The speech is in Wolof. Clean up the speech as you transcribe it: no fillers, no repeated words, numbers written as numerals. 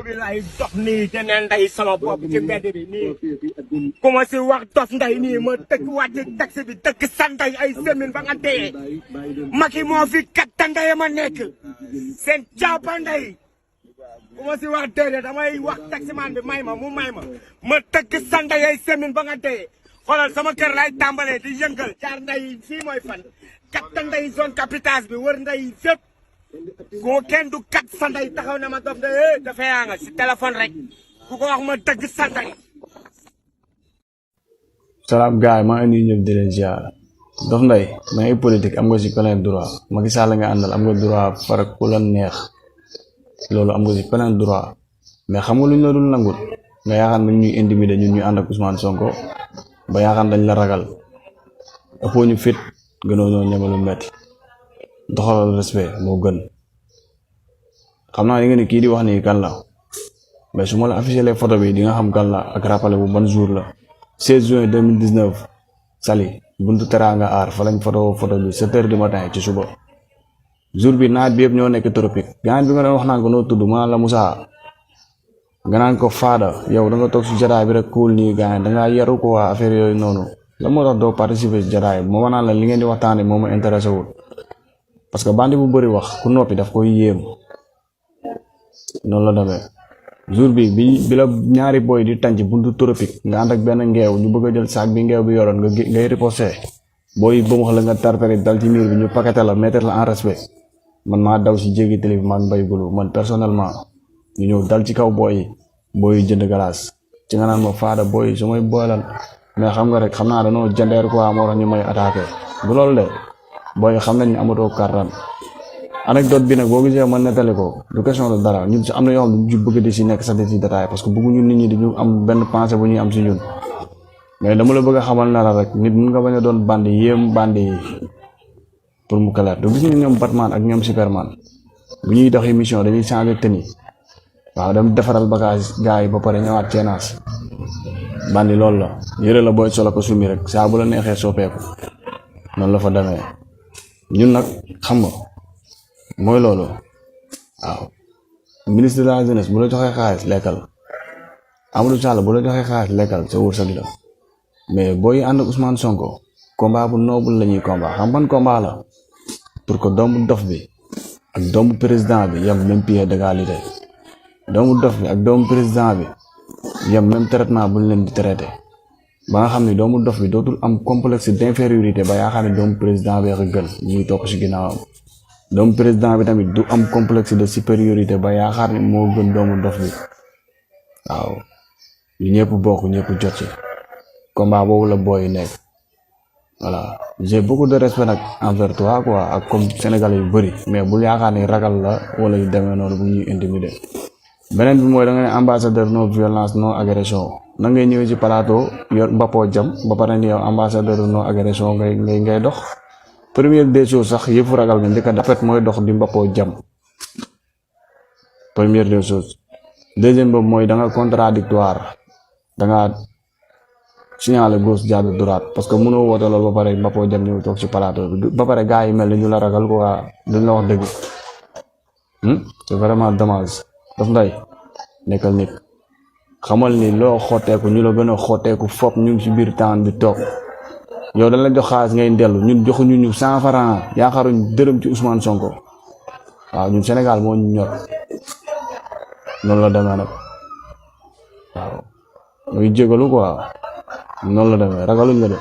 bi lay dox nii te ne nday sama bopp ci mbedd bi nii commencé wax dof nday nii ma tëkk wàcc taxi bi tëkk sanday ay semaine ba nga dee Macky moo fi katta nday ma nekk seen caapa nday commencé wax déedéet damay wax taximan bi may ma mu may ma tëkk sanday ay semaine ba nga dee xoolal sama kër lay tàmbalee di yëngal jaar nday fii mooy fan katta nday zone capitale bi wër nday fépp ko kenn du kat sanday taxaw na ma dof de dafa yaa nga si téléphone rek ku ko wax ma dëgg sanday. salaam gaay maa ngi ñëpp di leen ziar Dof Ndeye da ngay politique am nga si plein droit Macky Sall nga àndal am nga droit farak ku la neex loolu am nga si plein droit mais xam nga lu ñu la dul nangul nga yaakaar nañ ñuy intimider ñun ñu ànd ak Ousmane Sonko ba yaakaar dañ la ragal ëppoo ñu fit gënoo ñoo ñeme lu metti doxalal respect moo gën xam naa nga ni kii di wax nii kan la mais su ma la affiché les photo bi di nga xam kan la ak rappelé bu ban jour la 16 juin 2019 Saly buntu Teranga aar fa lañ photo bi 7 heures du matin ci suba jour bi naaj bi yëpp ñoo nekk tropique gaan bi nga doon wax naan ko noo tudd ma la Moussa nga naan ko Fada yow da nga toog si jataay bi rek cool nii gaan da ngaa yaru ko waa affaire yooyu noonu la moo tax doo participer si jataay moo wanaan la li ngeen di waxtaane moo ma intéressé wul parce que bandi bu bëri wax ku noppi daf koy yéem noonu la demee jour bi la ñaari boy di tànc buntu tropique nga ànd ak benn ngeew ñu bëgg a jël sac bi ngeew bi yoroon ngay riposté booy ba mu wax la nga tartari dal ci miir bi ñu paqueté la mettre la en respect man maa daw si jéggi télé bi man Mbaye Goulou man personnellement ñu ñëw dal ci kaw booy jënd glace ci nga naan ma Fada booy su may boolal mais xam nga rek xam naa dañoo jandeer quoi moo tax ñu may attaqué du loolu de booy xam nañ amatoo kartan anecdote bi nag boo gisee ma nettali ko du question de dara ñun si am na yoo xam ne ñu bëgg di si nekk sax di si détail parce que bëgguñu nit ñi di ñu am benn pensée bu ñuy am si ñun mais dama la bëgg a xamal na la rek nit mun nga bañ a doon bandi yéem bandi yi pour mu clair du gis nga ñoom Batman ak ñoom Superman bu ñuy dox émission dañuy changer tenue waaw dem defaral bagage gars yi ba pare ñëwaat ceenaas bandi loolu la yëre la booy solo ko sumi rek saa bu la neexee soppeeku noonu la fa demee ñun nag xam nga mooy loolu waaw ministre de la jeunesse bu la joxee xaalis lekkal Amadou Sall bu la joxee xaalis lekkal sa wërsëg la mais booy ànd ak Ousmane Sonko combat bu noble la ñuy combat xam ban combat la pour que doomu dof bi ak doomu président bi yem même pied d'égalité doomu dof bi ak doomu président bi yem même traitement bu ñu leen di traité ba nga xam ne doomu dof bi dootul am complexe d'infériorité ba yaakaar ne doomu président bi ak gën ñuy topp ci ginnaawam doomu président bi tamit du am complexe de supériorité ba yaakaar ne moo gën doomu dof bi waaw ñu ñëpp bokk ñëpp jot ci combat boobu la booy nekk voilà j'ai beaucoup de respect nag envers toi quoi ak comme sénégalais yu bëri mais bul yaakaar ni ragal la wala yu demee noonu bu ñuy intimider beneen bi mooy da nga ne ambassadeur non violence non agression na ngay ñëwee ci plateau yor mbappoo jam ba pare ni yow ambassadeur non agression ngay dox première des choses sax yëpp ragal nga njëkk a dafet mooy dox di mbappoo jam première des choses deuxième boobu mooy da nga contradictoire da nga signaler gauche jàdd droite parce que mënoo woote loolu ba pare mbappoo jam ñëw toog ci plateau bi ba pare gars yi mel ni ñu la ragal quoi duñ la wax dëgg c'est vraiment dommage Dof Ndeye nekkal nit xamal ni loo xotteeku ñu la gën a xotteeku fop ñu ngi ci biir temps bi toog yow dañ la jox xaalis ngay dellu ñun joxuñu ñu 100 francs yaakaaruñ dërëm ci Ousmane Sonko waaw ñun Sénégal moo ñu ñor noonu la demee nag waaw muy jégalu quoi noonu la demee ragaluñ la de